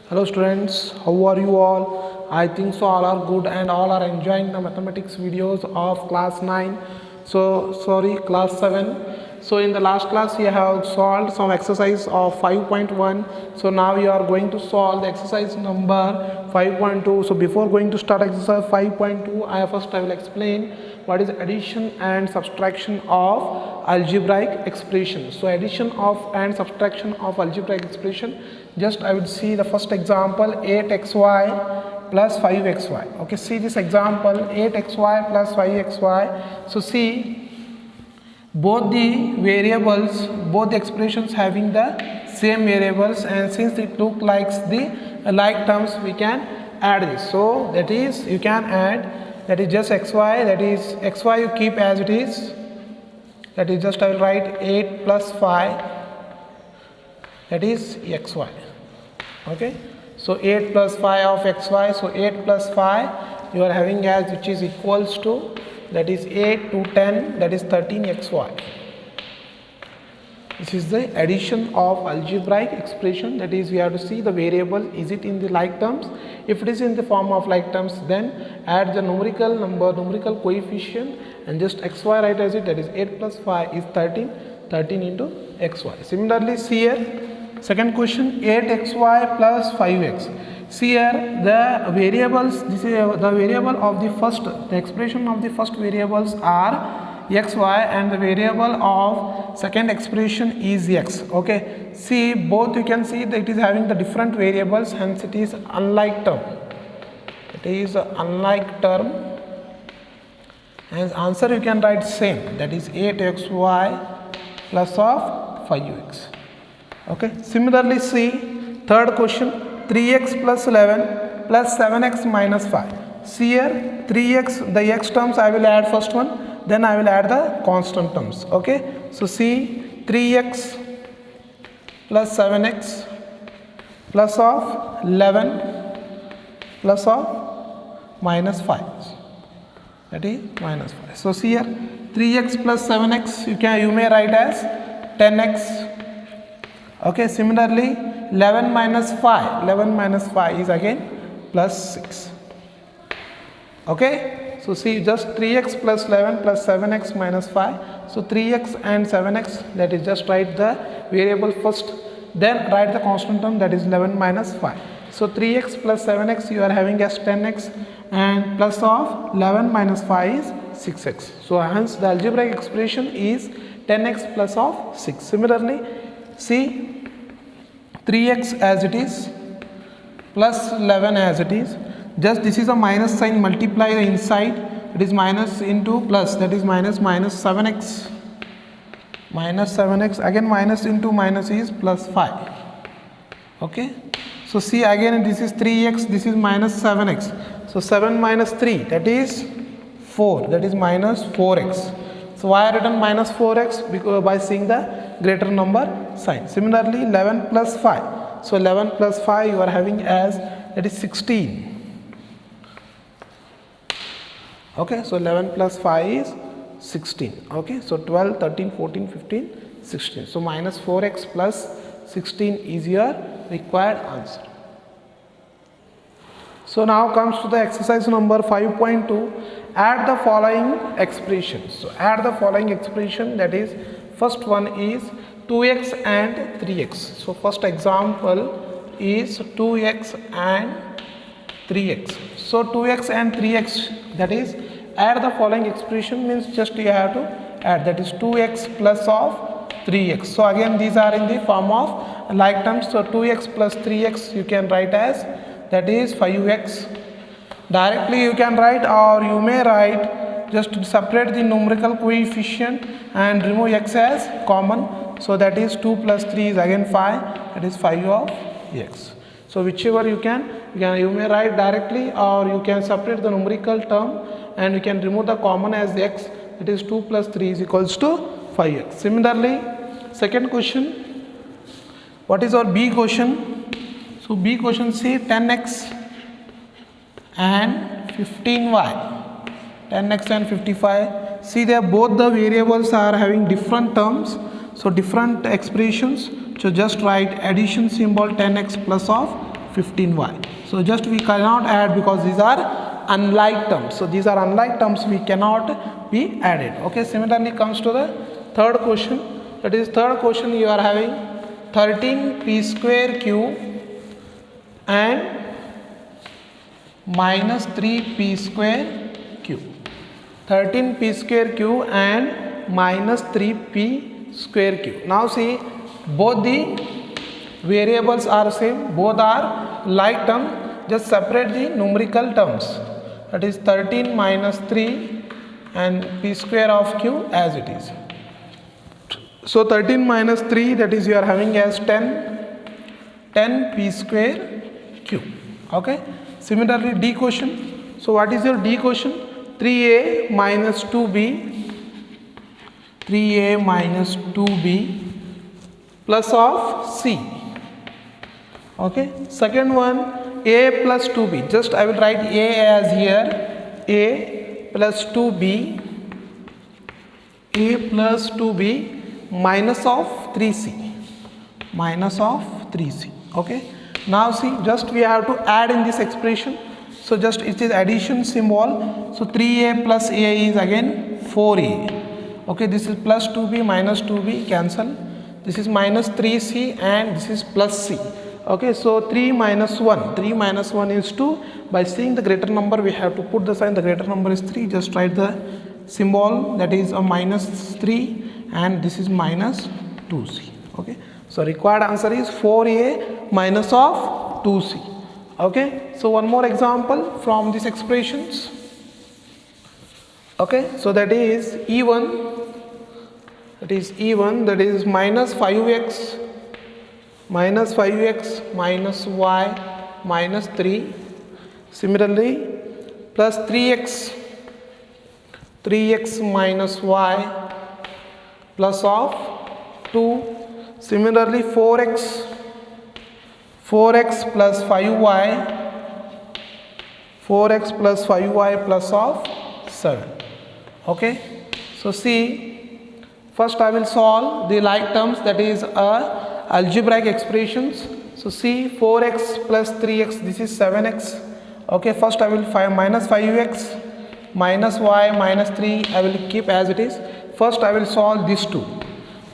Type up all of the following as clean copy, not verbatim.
Hello students, how are you all? I think so all are good and all are enjoying the mathematics videos of class 9. Class 7. So in the last class we have solved some exercise of 5.1. So now we are going to solve the exercise number 5.2. So before going to start exercise 5.2, I will explain what is addition and subtraction of algebraic expression. So addition of and subtraction of algebraic expression, just I would see the first example, 8xy plus 5xy. Okay, see this example, 8xy plus 5xy. So see, both the variables, both the expressions having the same variables, and since it look like the like terms, we can add this. So that is, you can add, that is just xy, that is xy you keep as it is, that is just I will write 8 plus 5, that is xy. Okay, so 8 plus 5 of xy, so 8 plus 5 you are having as, which is equals to, that is 8 to 10, that is 13xy. This is the addition of algebraic expression, that is we have to see the variable, is it in the like terms. If it is in the form of like terms, then add the numerical number, numerical coefficient, and just xy write as it, that is 8 plus 5 is 13, 13 into xy. Similarly, see here, second question, 8xy plus 5x. See here, the variables, this is the variable of the first, the expression of the first variables are xy, and the variable of second expression is x. Okay, see both, you can see that it is having the different variables, hence it is unlike term. It is unlike term, and answer you can write same, that is 8xy plus of 5x. Okay, similarly see third question, 3x plus 11 plus 7x minus 5. See here, 3x, the x terms I will add first one, then I will add the constant terms. Okay, so see 3x plus 7x plus of 11 plus of minus 5, that is minus 5. So see here, 3x plus 7x you may write as 10x. Okay, similarly 11 minus 5 is again plus 6. Okay, so see just 3x plus 11 plus 7x minus 5. So 3x and 7x, that is just write the variable first, then write the constant term, that is 11 minus 5. So 3x plus 7x you are having as 10x, and plus of 11 minus 5 is 6x. So hence the algebraic expression is 10x plus of 6. Similarly, see 3x as it is plus 11 as it is, just this is a minus sign, multiply the inside, it is minus into plus, that is minus 7x, minus 7x, again minus into minus is plus 5. Okay, so see again this is 3x, this is minus 7x, so 7 minus 3, that is 4, that is minus 4x. So why I written minus 4x? Because by seeing the greater number sign. Similarly 11 plus 5, so 11 plus 5 you are having as, that is 16. Okay, so 11 plus 5 is 16. Okay, so 12, 13, 14, 15, 16. So minus 4x plus 16 is your required answer. So now comes to the exercise number 5.2. Add the following expressions. So add the following expression, that is first one is 2x and 3x. So first example is 2x and 3x. So 2x and 3x, that is add the following expression, means just you have to add, that is 2x plus of 3x. So again these are in the form of like terms. So 2x plus 3x you can write as, that is 5x. Directly you can write, or you may write, just to separate the numerical coefficient and remove x as common. So that is 2 plus 3 is again 5, that is 5 of x. So whichever you may write directly, or you can separate the numerical term and you can remove the common as x, that is 2 plus 3 is equals to 5x. Similarly, second question, what is our B question? So B question, see 10x and 15y, 10x and 55. See there both the variables are having different terms, so different expressions. So just write addition symbol 10x plus of 15y. So just we cannot add because these are unlike terms. So these are unlike terms, we cannot be added. Okay, similarly comes to the third question. That is third question, you are having 13p square q and minus 3p square q. 13p square q and minus 3p square q. Now see, both the variables are same, both are like term, just separate the numerical terms. That is 13 minus 3 and p square of q as it is. So 13 minus 3, that is you are having as 10 p square q. Okay, similarly d question. So what is your d question? 3a minus 2b, 3a minus 2b plus of c. Okay, second one, a plus 2b, just I will write a as here, a plus 2b, a plus 2b minus of 3c, minus of 3c. Okay, now see, just we have to add in this expression. So just it is addition symbol. So 3a plus a is again 4a. Okay, this is plus 2b minus 2b cancel. This is minus 3c and this is plus c. Okay, so 3 minus 1, 3 minus 1 is 2. By seeing the greater number, we have to put the sign, the greater number is 3. Just write the symbol, that is a minus 3 and this is minus 2c. Okay, so required answer is 4a minus of 2c. Okay, so one more example from these expressions. Okay, so that is E1, that is minus 5x minus y minus 3. Similarly, plus 3x minus y plus of 2. Similarly, 4x plus 5y plus of 7. Okay, so see, first I will solve the like terms, that is algebraic expressions. So see, 4x plus 3x, this is 7x. Okay, first I will minus 5x minus y minus 3, I will keep as it is. First I will solve these two.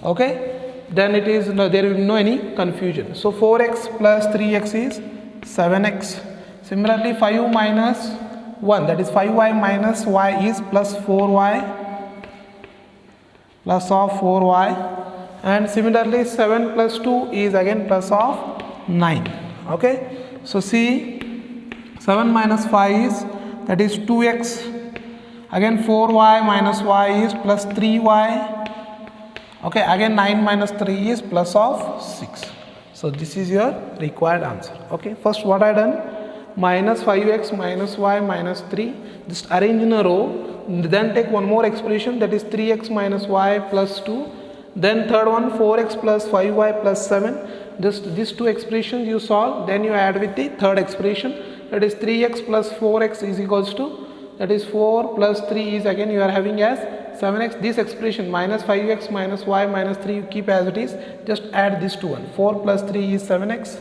Okay, then it is no, there will be no any confusion. So 4x plus 3x is 7x. Similarly, 5 minus 1, that is 5y minus y is plus 4y plus of 4y. And similarly 7 plus 2 is again plus of 9. Okay, so see, 7 minus 5 is, that is 2x, again 4y minus y is plus 3y. Okay, again 9 minus 3 is plus of 6. So this is your required answer. Okay, first what I done, minus 5x minus y minus 3, just arrange in a row, then take one more expression, that is 3x minus y plus 2. Then third one, 4x plus 5y plus 7. Just these two expressions you solve, then you add with the third expression, that is 3x plus 4x is equals to, that is 4 plus 3 is again you are having as 7x. This expression minus 5x minus y minus 3 you keep as it is, just add this to one. 4 plus 3 is 7x,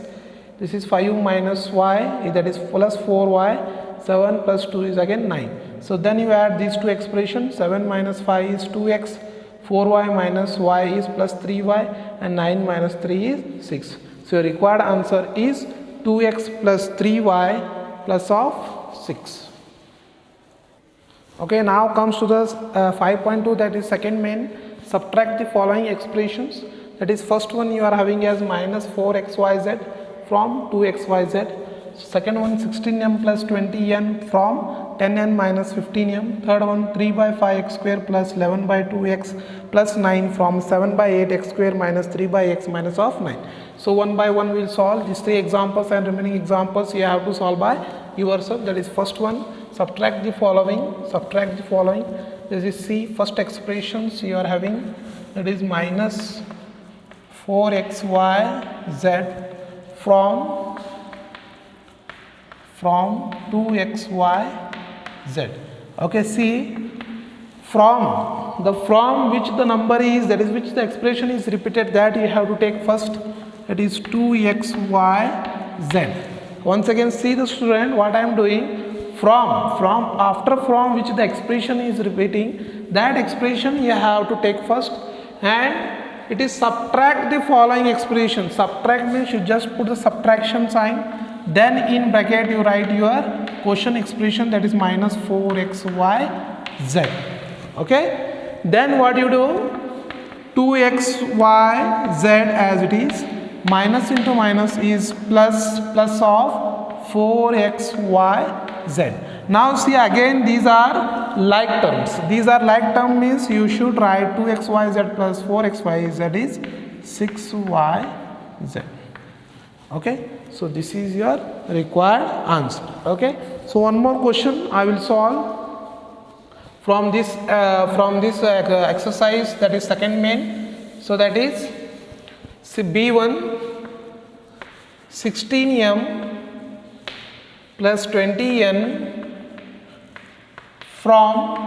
this is 5 minus y, that is plus 4y, 7 plus 2 is again 9. So then you add these two expressions, 7 minus 5 is 2x, 4y minus y is plus 3y and 9 minus 3 is 6. So your required answer is 2x plus 3y plus of 6. Okay, now comes to the 5.2, that is second main. Subtract the following expressions. That is first one you are having as minus 4xyz from 2xyz. Second one 16m plus 20n from 10n minus 15m. Third one 3 by 5x square plus 11 by 2x plus 9 from 7 by 8x square minus 3 by x minus of 9. So one by one we will solve these three examples, and remaining examples you have to solve by yourself. That is first one, subtract the following. This is C, first expressions you are having, that is minus 4xyz from 2xyz. Okay, see, from which the number is, that is which the expression is repeated, that you have to take first, that is 2xyz. Once again, see the student what I am doing. From which the expression is repeating, that expression you have to take first, and it is subtract the following expression. Subtract means you just put the subtraction sign, then in bracket you write your quotient expression, that is minus 4xyz. Okay, then what you do, 2xyz as it is, minus into minus is plus of 4xyz. Now see again, these are like terms. These are like term means you should write 2xyz plus 4xyz is 6yz. Okay, so this is your required answer. Okay, so one more question I will solve from this exercise, that is second main. So that is B1, 16m plus 20n from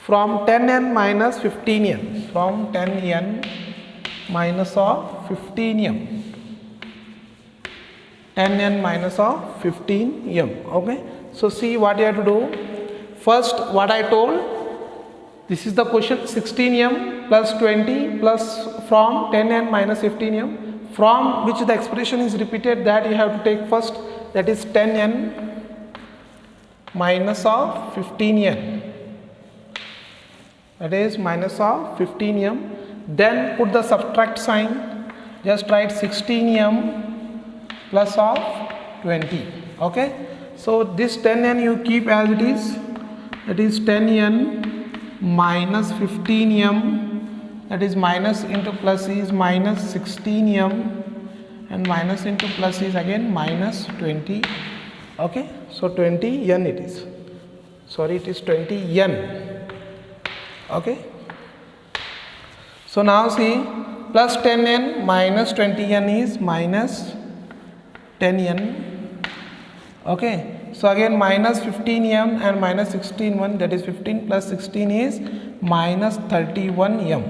10n minus 15n, from 10n minus of 15m, 10n minus of 15m. Okay, so see what you have to do. First, what I told, this is the question, 16m plus 20 plus from 10n minus 15m, from which the expression is repeated, that you have to take first, that is 10n minus of 15n, that is minus of 15m, then put the subtract sign, just write 16m plus of 20. Okay, so this 10n you keep as it is, that is 10n minus 15m, that is minus into plus is minus 16m, and minus into plus is again minus 20. Okay, so 20n it is, sorry, it is 20n. Okay, so now see, plus 10n minus 20n is minus 10n. Okay, so again minus 15m and minus 16m, that is 15 plus 16 is minus 31m.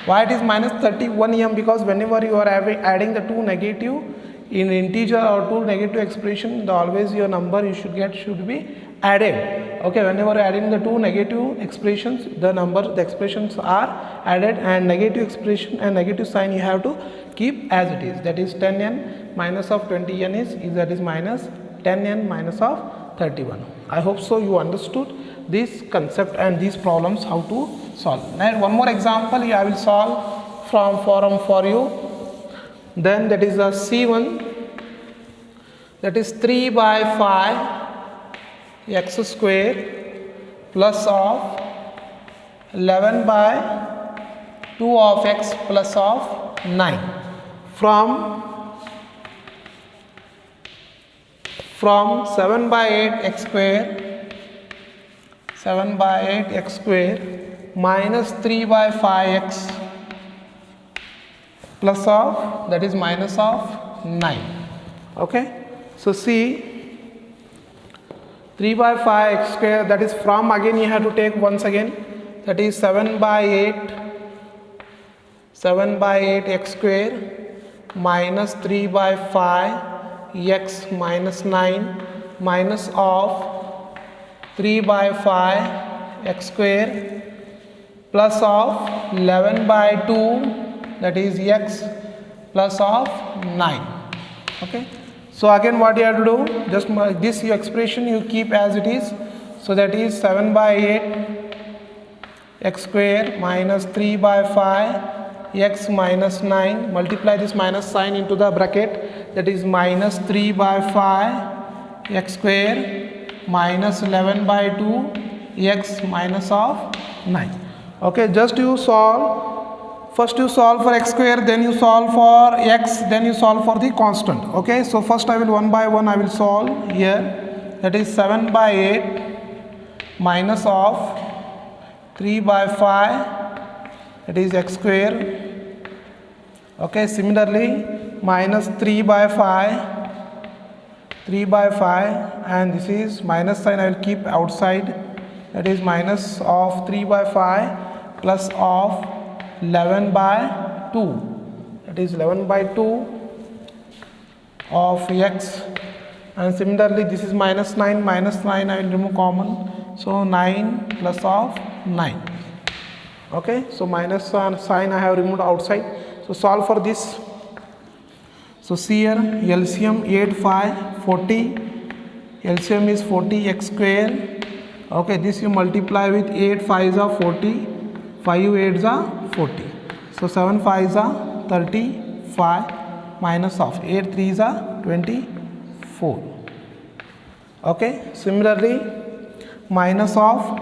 Why it is minus 31m? Because whenever you are adding the two negative in integer or two negative expression, always your number you should get should be added. Okay, whenever adding the two negative expressions, the expressions are added, and negative expression and negative sign you have to keep as it is, that is 10n minus of 20n is that is minus 10n minus of 31. I hope so you understood this concept and these problems how to solve. Now one more example I will solve from forum for you. Then that is a C1, that is 3 by 5 x square plus of 11 by 2 of x plus of 9 from 7 by 8 x square, 7 by 8 x square minus 3 by 5 x plus of, that is minus of 9. Okay, so see 3 by 5 x square, that is from, again you have to take once again, that is 7 by 8 x square minus 3 by 5 x minus 9 minus of 3 by 5 x square plus of 11 by 2, that is x plus of 9. Okay, so again what you have to do, just this your expression you keep as it is, so that is 7 by 8 x square minus 3 by 5 x minus 9, multiply this minus sign into the bracket, that is minus 3 by 5 x square minus 11 by 2 x minus of 9. Okay, just you solve, first you solve for x square, then you solve for x, then you solve for the constant. Okay, so first I will one by one I will solve here, that is 7 by 8 minus of 3 by 5, that is x square. Okay, similarly minus 3 by 5, and this is minus sign I will keep outside, that is minus of 3 by 5 plus of 11 by 2, that is 11 by 2. of x, and similarly this is minus 9, I will remove common, so 9 plus of 9. Okay, so minus sign I have removed outside. So solve for this. So see here, LCM 8 5 40, LCM is 40 x square. Okay, this you multiply with 8 5s are 40, 5 8s are 40. So 7 5s are 35 minus of 8 3s are 24. Okay, similarly minus of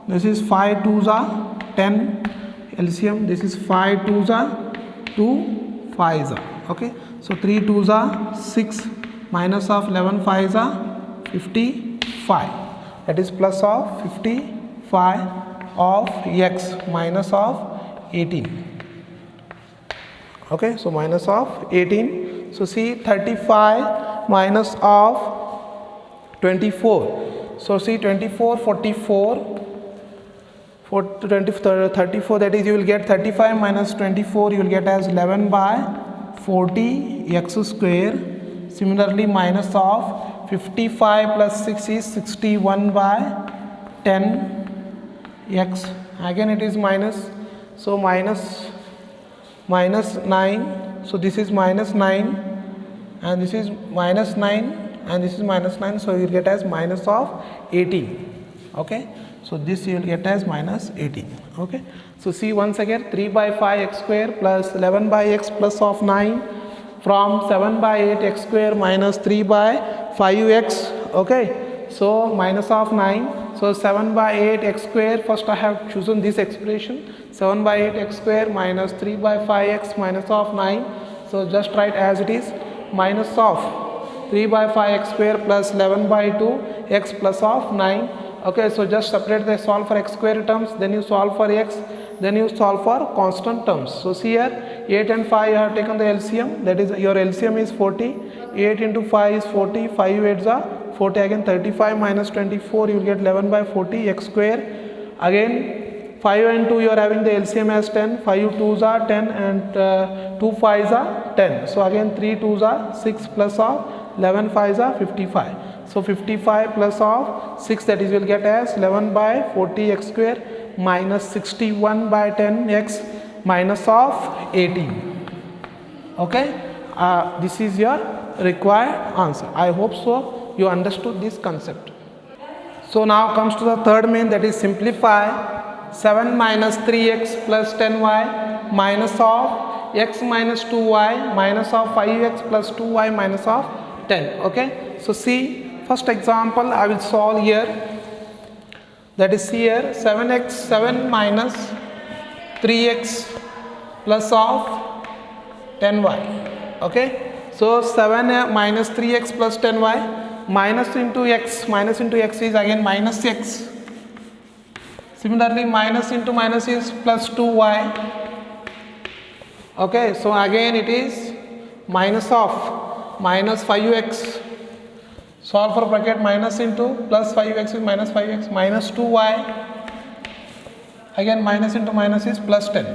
this is 5 2s are 10, LCM this is 5 2s are 2 5s are. Okay, so 3 2s are 6 minus of 11 5s are 55, that is plus of 55 of x minus of 18. Okay, so minus of 18. So see 35 minus of 24. So see 24 44 for 34, that is you will get 35 minus 24, you will get as 11 by 40 x square. Similarly minus of 55 plus 6 is 61 by 10 x. Again it is minus, so minus 9, so this is minus 9 and this is minus 9 and this is minus 9, so you will get as minus of 18. Okay, so this you will get as minus 18. Okay, so see once again 3 by 5 x square plus 11 by x plus of 9 from 7 by 8 x square minus 3 by 5 x. Okay, so minus of 9, so 7 by 8 x square, first I have chosen this expression, 7 by 8 x square minus 3 by 5 x minus of 9, so just write as it is, minus of 3 by 5 x square plus 11 by 2 x plus of 9. Okay, so just separate the solve for x square terms, then you solve for x, then you solve for constant terms. So see here 8 and 5 you have taken the LCM, that is your LCM is 40, 8 into 5 is 40, 5 8s are 40, again 35 minus 24 you will get 11 by 40 x square. Again 5 and 2 you are having the LCM as 10, 5 2s are 10 and 2 5s are 10. So again 3 2s are 6 plus of 11 5s are 55. So 55 plus of 6, that is you will get as 11 by 40 x square minus 61 by 10 x minus of 18. Okay, this is your required answer. I hope so you understood this concept. So now comes to the third main, that is simplify 7 minus 3x plus 10y minus of x minus 2y minus of 5x plus 2y minus of 10. Okay, so see first example I will solve here, that is here 7 minus 3x plus of 10y. Okay, so 7 minus 3x plus 10y, minus into x is again minus x. Similarly minus into minus is plus 2y. Okay, so again it is minus of minus 5x. Solve for bracket, minus into plus 5x is minus 5x minus 2y. Again minus into minus is plus 10.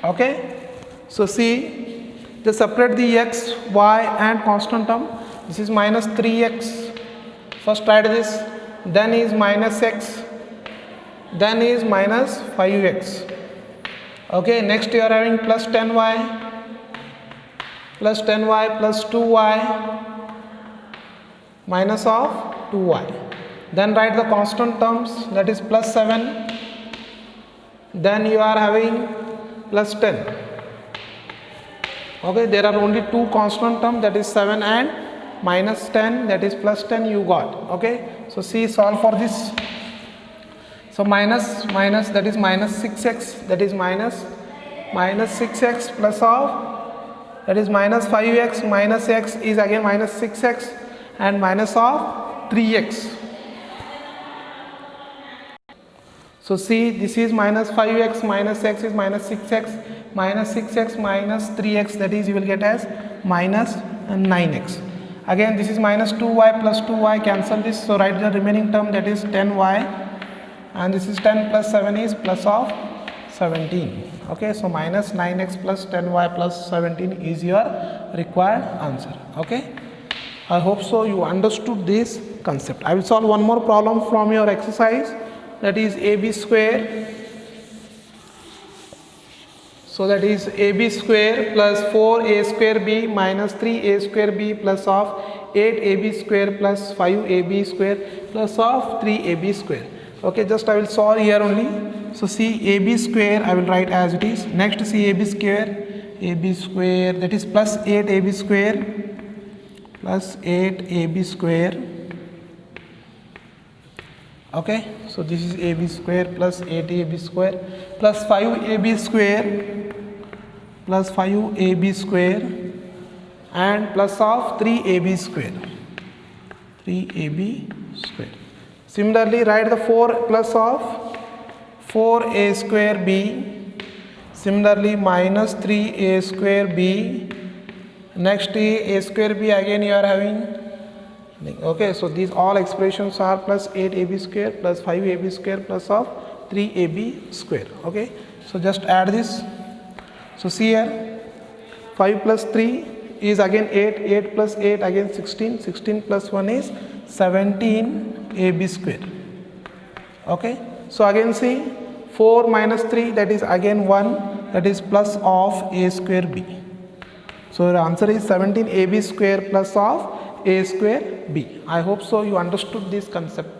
Okay, so see, just separate the x, y and constant term. This is minus 3x, first write this, then is minus x, then is minus 5x. Okay, next you are having plus 10y plus 2y minus of 2y. Then write the constant terms, that is plus 7, then you are having plus 10. Okay, there are only two constant terms, that is 7 and minus 10, that is plus 10 you got. Okay, so see, solve for this. So minus that is minus 6x, that is minus 6x plus of, that is minus 5x minus x is again minus 6x and minus of 3x. So see, this is minus 5x minus x is minus 6x minus 3x, that is you will get as minus 9x. Again this is minus 2y plus 2y, cancel this, so write the remaining term, that is 10y, and this is 10 plus 7 is plus of 17. Okay, so minus 9x plus 10y plus 17 is your required answer. Okay, I hope so you understood this concept. I will solve one more problem from your exercise, that is ab square. So that is ab square plus 4a square b minus 3a square b plus of 8ab square plus 5ab square plus of 3ab square. Okay, just I will solve here only. So see ab square I will write as it is. Next see ab square that is plus 8ab square plus 8ab square. Okay, so this is ab square plus 8ab square plus 5ab square plus 5ab square and plus of 3ab square. 3ab square. Similarly, write the 4 plus of 4a square b. Similarly, minus 3a square b. Next a square b again you are having. Okay, so these all expressions are plus 8ab square plus 5ab square plus of 3ab square. Okay, so just add this. So see here, 5 plus 3 is again 8, 8 plus 8 again 16, 16 plus 1 is 17ab square. Okay, so again see 4 minus 3 that is again 1, that is plus of a square b. So the answer is 17ab square plus of a square b. I hope so you understood this concept.